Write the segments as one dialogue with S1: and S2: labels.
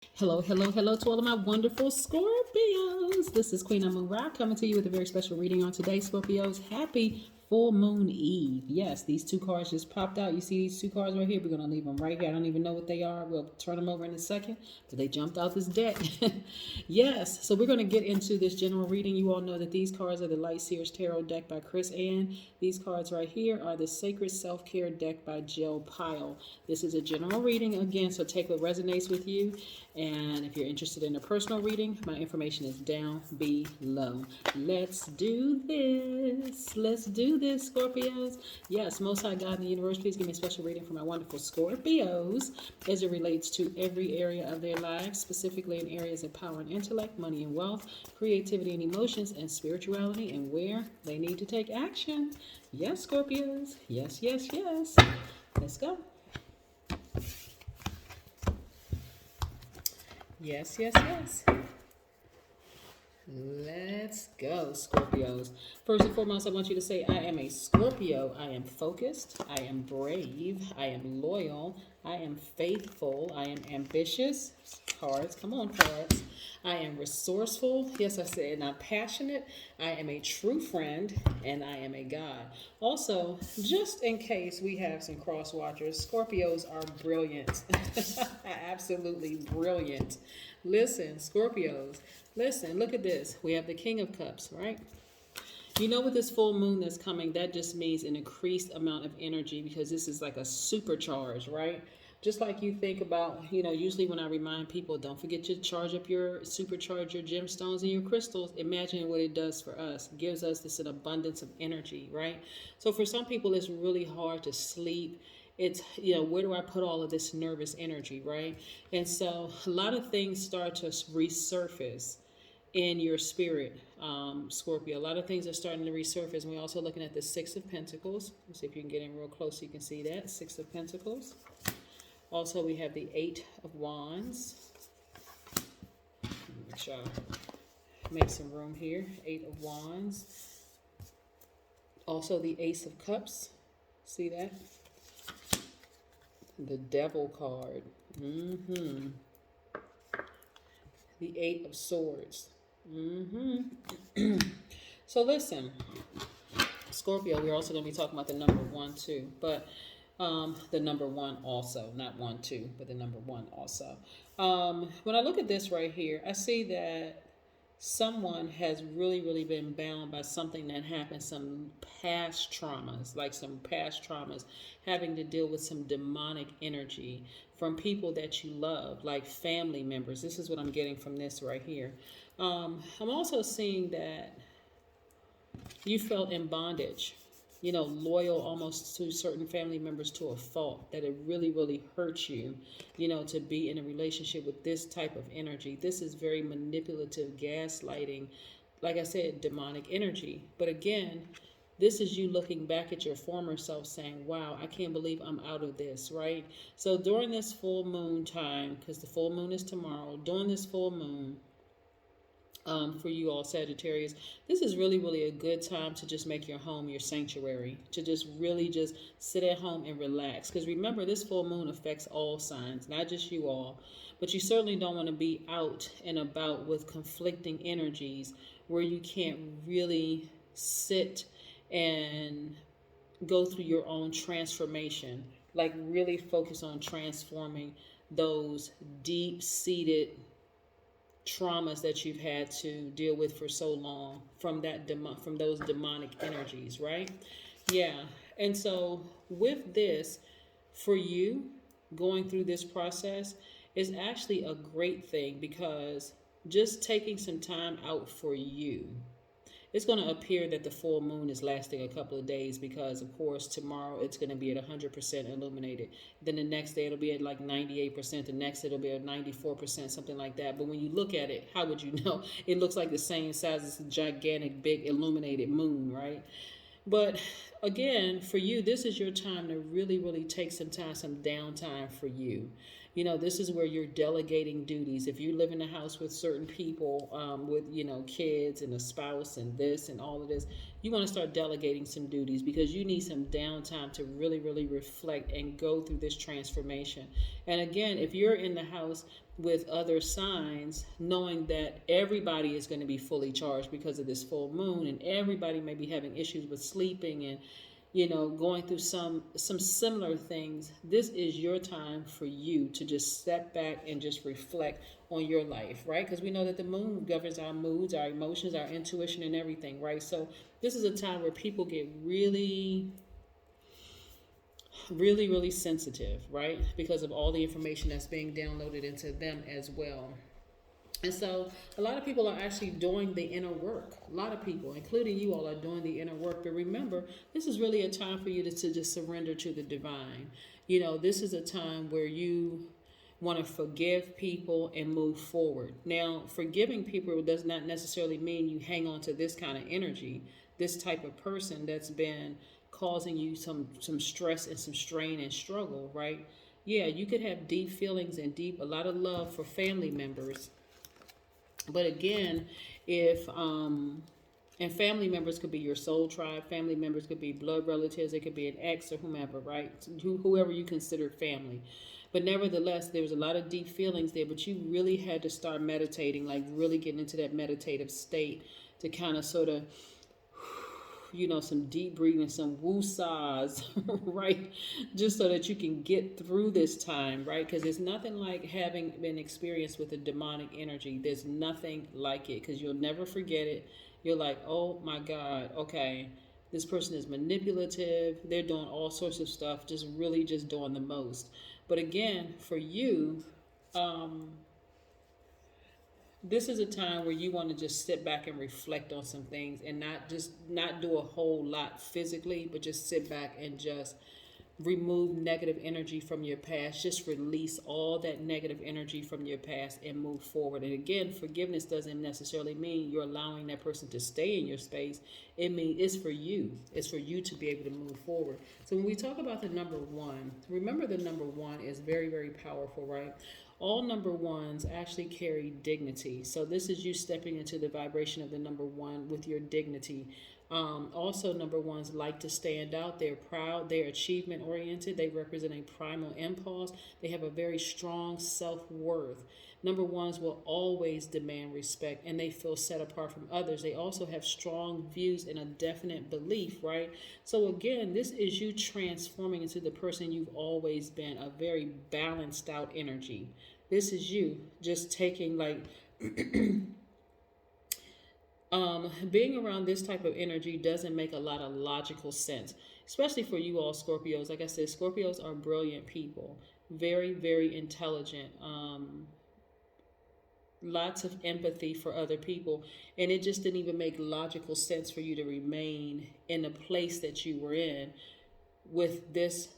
S1: Hello, hello, hello to all of my wonderful Scorpios. This is Queen Amun Ra coming to you with a very special reading on today, Scorpios. Happy full moon eve. Yes, these two cards just popped out. You see these two cards right here? We're going to leave them right here. I don't even know what they are. We'll turn them over in a second, but they jumped out this deck. Yes, so we're going to get into this general reading. You all know that these cards are the Light Seers Tarot deck by Chris Ann. These cards right here are the Sacred Self-Care deck by Jill Pyle. This is a general reading again, so take what resonates with you. And if you're interested in a personal reading, my information is down below. Let's do this. Let's do this, Scorpios. Yes, Most High God in the universe, please give me a special reading for my wonderful Scorpios as it relates to every area of their lives, specifically in areas of power and intellect, money and wealth, creativity and emotions, and spirituality, and where they need to take action. Yes, Scorpios. Yes, yes, yes. Let's go. Yes, yes, yes. Let's go, Scorpios. First and foremost, I want you to say, I am a Scorpio. I am focused. I am brave. I am loyal. I am faithful. I am ambitious. Cards, come on, cards. I am resourceful. Yes, I said, and I'm passionate. I am a true friend, and I am a God. Also, just in case we have some cross watchers, Scorpios are brilliant. Absolutely brilliant. Listen, Scorpios, listen, look at this. We have the King of Cups, right? You know, with this full moon that's coming, that just means an increased amount of energy because this is like a supercharge, right? Just like you think about, usually when I remind people, don't forget to charge up supercharge your gemstones and your crystals. Imagine what it does for us. It gives us this an abundance of energy, right? So for some people, it's really hard to sleep. It's, where do I put all of this nervous energy, right? And so a lot of things start to resurface in your spirit, Scorpio. A lot of things are starting to resurface. And we're also looking at the Six of Pentacles. Let's see if you can get in real close so you can see that. Six of Pentacles. Also, we have the Eight of Wands. Make sure I make some room here. Eight of Wands. Also, the Ace of Cups. See that? The Devil card. The Eight of Swords. So listen, Scorpio, we're also going to be talking about the number 1, too. But the number 1 also, not 1, 2, but the number 1 also. When I look at this right here, I see that someone has really, really been bound by something that happened, some past traumas, having to deal with some demonic energy from people that you love, like family members. This is what I'm getting from this right here. I'm also seeing that you felt in bondage, loyal almost to certain family members to a fault, that it really, really hurts you, to be in a relationship with this type of energy. This is very manipulative, gaslighting, like I said, demonic energy. But again, this is you looking back at your former self saying, wow, I can't believe I'm out of this, right? So during this full moon time, because the full moon is tomorrow, during this full moon, for you all Sagittarius, this is really, really a good time to just make your home your sanctuary, to just really just sit at home and relax. Because remember, this full moon affects all signs, not just you all, but you certainly don't want to be out and about with conflicting energies where you can't really sit and go through your own transformation, like really focus on transforming those deep-seated traumas that you've had to deal with for so long from from those demonic energies, right? Yeah. And so with this, for you going through this process is actually a great thing, because just taking some time out for you, it's going to appear that the full moon is lasting a couple of days, because of course tomorrow it's going to be at 100% illuminated, then the next day it'll be at like 98%, the next it'll be at 94%, something like that. But when you look at it, how would you know? It looks like the same size as a gigantic big illuminated moon, right? But again, for you, this is your time to really, really take some time, some downtime for you. This is where you're delegating duties. If you live in a house with certain people, with, kids and a spouse and this and all of this, you want to start delegating some duties, because you need some downtime to really, really reflect and go through this transformation. And again, if you're in the house with other signs, knowing that everybody is going to be fully charged because of this full moon, and everybody may be having issues with sleeping and going through some similar things. This is your time for you to just step back and just reflect on your life, right? Because we know that the moon governs our moods, our emotions, our intuition, and everything, right? So this is a time where people get really really sensitive, right? Because of all the information that's being downloaded into them as well. And so a lot of people are actually doing the inner work. A lot of people, including you all, are doing the inner work. But remember, this is really a time for you to just surrender to the divine. This is a time where you want to forgive people and move forward. Now, forgiving people does not necessarily mean you hang on to this kind of energy, this type of person that's been causing you some stress and some strain and struggle, right? Yeah, you could have deep feelings and a lot of love for family members. But again, if and family members could be your soul tribe, family members could be blood relatives, it could be an ex or whomever, right? Whoever you consider family. But nevertheless, there was a lot of deep feelings there, but you really had to start meditating, like really getting into that meditative state to kind of sort of, some deep breathing, some woosahs, right? Just so that you can get through this time, right? Because there's nothing like having been experienced with a demonic energy. There's nothing like it, because you'll never forget it. You're like, oh my God, okay, this person is manipulative. They're doing all sorts of stuff, just really just doing the most. But again, for you, this is a time where you want to just sit back and reflect on some things, and not do a whole lot physically, but just sit back and just remove negative energy from your past. Just release all that negative energy from your past and move forward. And again, forgiveness doesn't necessarily mean you're allowing that person to stay in your space. It means it's for you. It's for you to be able to move forward. So when we talk about the number one, remember the number one is very, very powerful, right? All number ones actually carry dignity. So this is you stepping into the vibration of the number one with your dignity. Also, number ones like to stand out. They're proud. They're achievement oriented. They represent a primal impulse. They have a very strong self-worth. Number ones will always demand respect, and they feel set apart from others. They also have strong views and a definite belief, right? So again, this is you transforming into the person you've always been, a very balanced out energy. This is you just taking being around this type of energy doesn't make a lot of logical sense, especially for you all Scorpios. Like I said, Scorpios are brilliant people, very, very intelligent, lots of empathy for other people, and it just didn't even make logical sense for you to remain in the place that you were in with this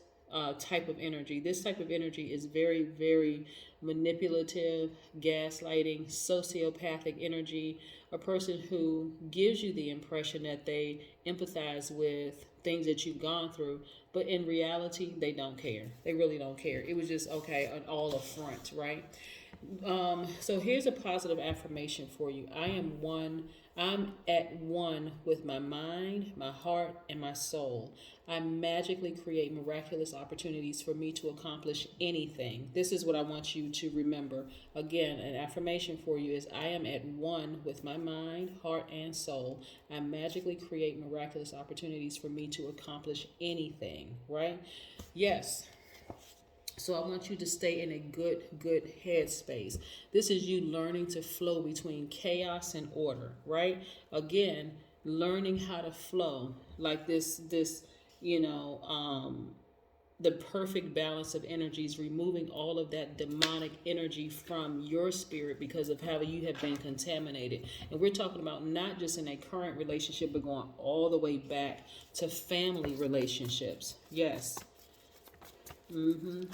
S1: type of energy. This type of energy is very, very manipulative, gaslighting, sociopathic energy, a person who gives you the impression that they empathize with things that you've gone through, but in reality, they don't care. They really don't care. It was just, okay, an all a front, right? So here's a positive affirmation for you. I'm at one with my mind, my heart, and my soul. I magically create miraculous opportunities for me to accomplish anything. This is what I want you to remember. Again, an affirmation for you is I am at one with my mind, heart, and soul. I magically create miraculous opportunities for me to accomplish anything, right? Yes. So I want you to stay in a good headspace. This is you learning to flow between chaos and order, right? Again, learning how to flow like this, the perfect balance of energies, removing all of that demonic energy from your spirit because of how you have been contaminated. And we're talking about not just in a current relationship, but going all the way back to family relationships. Yes. You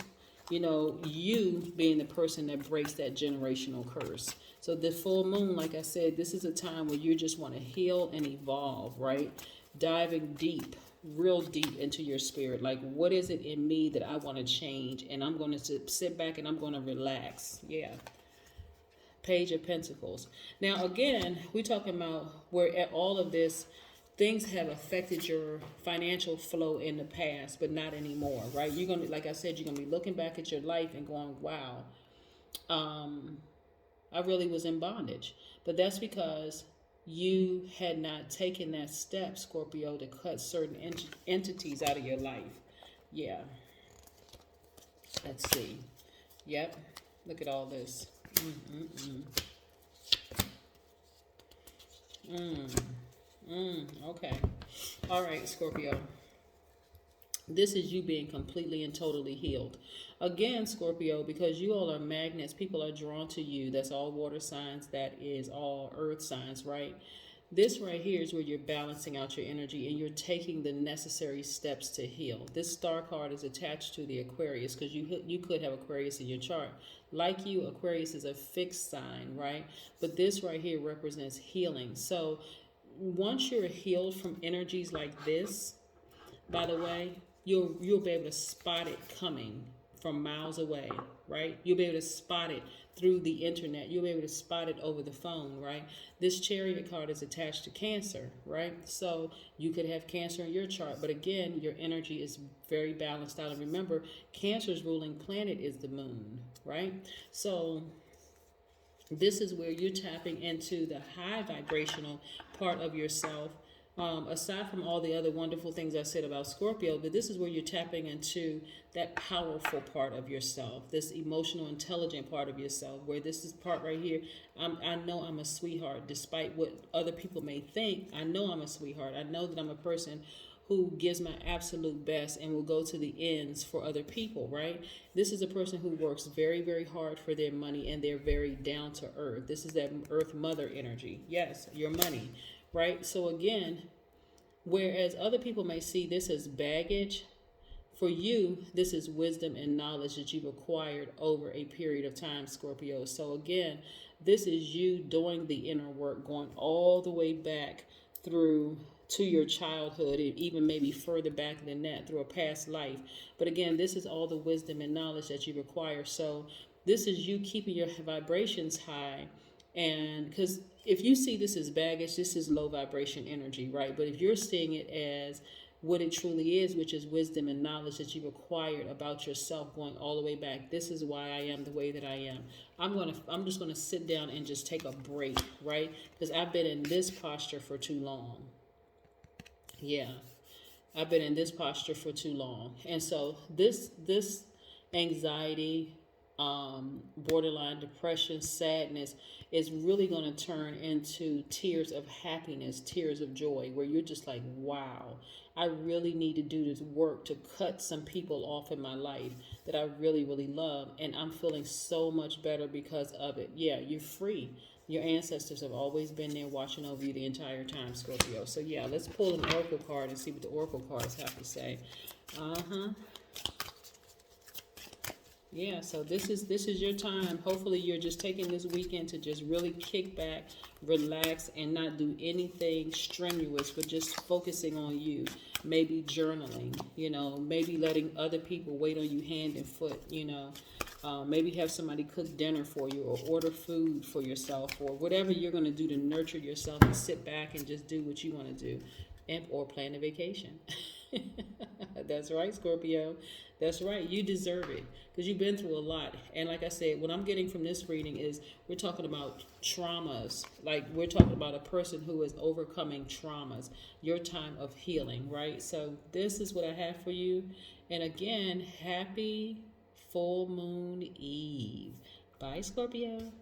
S1: being the person that breaks that generational curse. So the full moon, like I said, this is a time where you just want to heal and evolve, right? Diving deep, real deep into your spirit. Like, what is it in me that I want to change? And I'm going to sit back and I'm going to relax. Yeah. Page of Pentacles. Now, again, we're talking about where at all of this, things have affected your financial flow in the past, but not anymore, right? You're going to, like I said, you're going to be looking back at your life and going, wow, um, I really was in bondage. But that's because you had not taken that step, Scorpio, to cut certain entities out of your life. Yeah. Let's see. Yep. Look at all this. Okay. All right, Scorpio. This is you being completely and totally healed. Again, Scorpio, because you all are magnets, people are drawn to you. That's all water signs, that is all earth signs, right? This right here is where you're balancing out your energy and you're taking the necessary steps to heal. This star card is attached to the Aquarius because you could have Aquarius in your chart. Like you, Aquarius is a fixed sign, right? But this right here represents healing. So once you're healed from energies like this, by the way, you'll be able to spot it coming from miles away, right? You'll be able to spot it through the internet. You'll be able to spot it over the phone, right? This Chariot card is attached to Cancer, right? So you could have Cancer in your chart, but again, your energy is very balanced out. And remember, Cancer's ruling planet is the moon, right? So this is where you're tapping into the high vibrational part of yourself. Aside from all the other wonderful things I said about Scorpio, but this is where you're tapping into that powerful part of yourself, this emotional, intelligent part of yourself, where this is part right here. I know I'm a sweetheart, despite what other people may think. I know I'm a sweetheart. I know that I'm a person who gives my absolute best and will go to the ends for other people, right? This is a person who works very, very hard for their money and they're very down to earth. This is that earth mother energy. Yes, your money. Right? So again, whereas other people may see this as baggage, for you, this is wisdom and knowledge that you've acquired over a period of time, Scorpio. So again, this is you doing the inner work, going all the way back through to your childhood and even maybe further back than that through a past life. But again, this is all the wisdom and knowledge that you require. So this is you keeping your vibrations high. And because if you see this as baggage, this is low vibration energy, right? But if you're seeing it as what it truly is, which is wisdom and knowledge that you've acquired about yourself going all the way back, this is why I am the way that I am. I'm just gonna sit down and just take a break, right? Because I've been in this posture for too long. Yeah, I've been in this posture for too long. And so this anxiety, borderline depression, sadness is really going to turn into tears of happiness, tears of joy, where you're just like, wow, I really need to do this work to cut some people off in my life that I really, really love. And I'm feeling so much better because of it. Yeah, you're free. Your ancestors have always been there watching over you the entire time, Scorpio. So yeah, let's pull an oracle card and see what the oracle cards have to say. Yeah, so this is your time. Hopefully you're just taking this weekend to just really kick back, relax, and not do anything strenuous, but just focusing on you. Maybe journaling, maybe letting other people wait on you hand and foot, maybe have somebody cook dinner for you or order food for yourself or whatever you're going to do to nurture yourself and sit back and just do what you want to do, or plan a vacation. That's right, Scorpio. That's right. You deserve it because you've been through a lot. And like I said, what I'm getting from this reading is we're talking about traumas. Like we're talking about a person who is overcoming traumas. Your time of healing, right? So this is what I have for you. And again, happy full moon eve. Bye, Scorpio.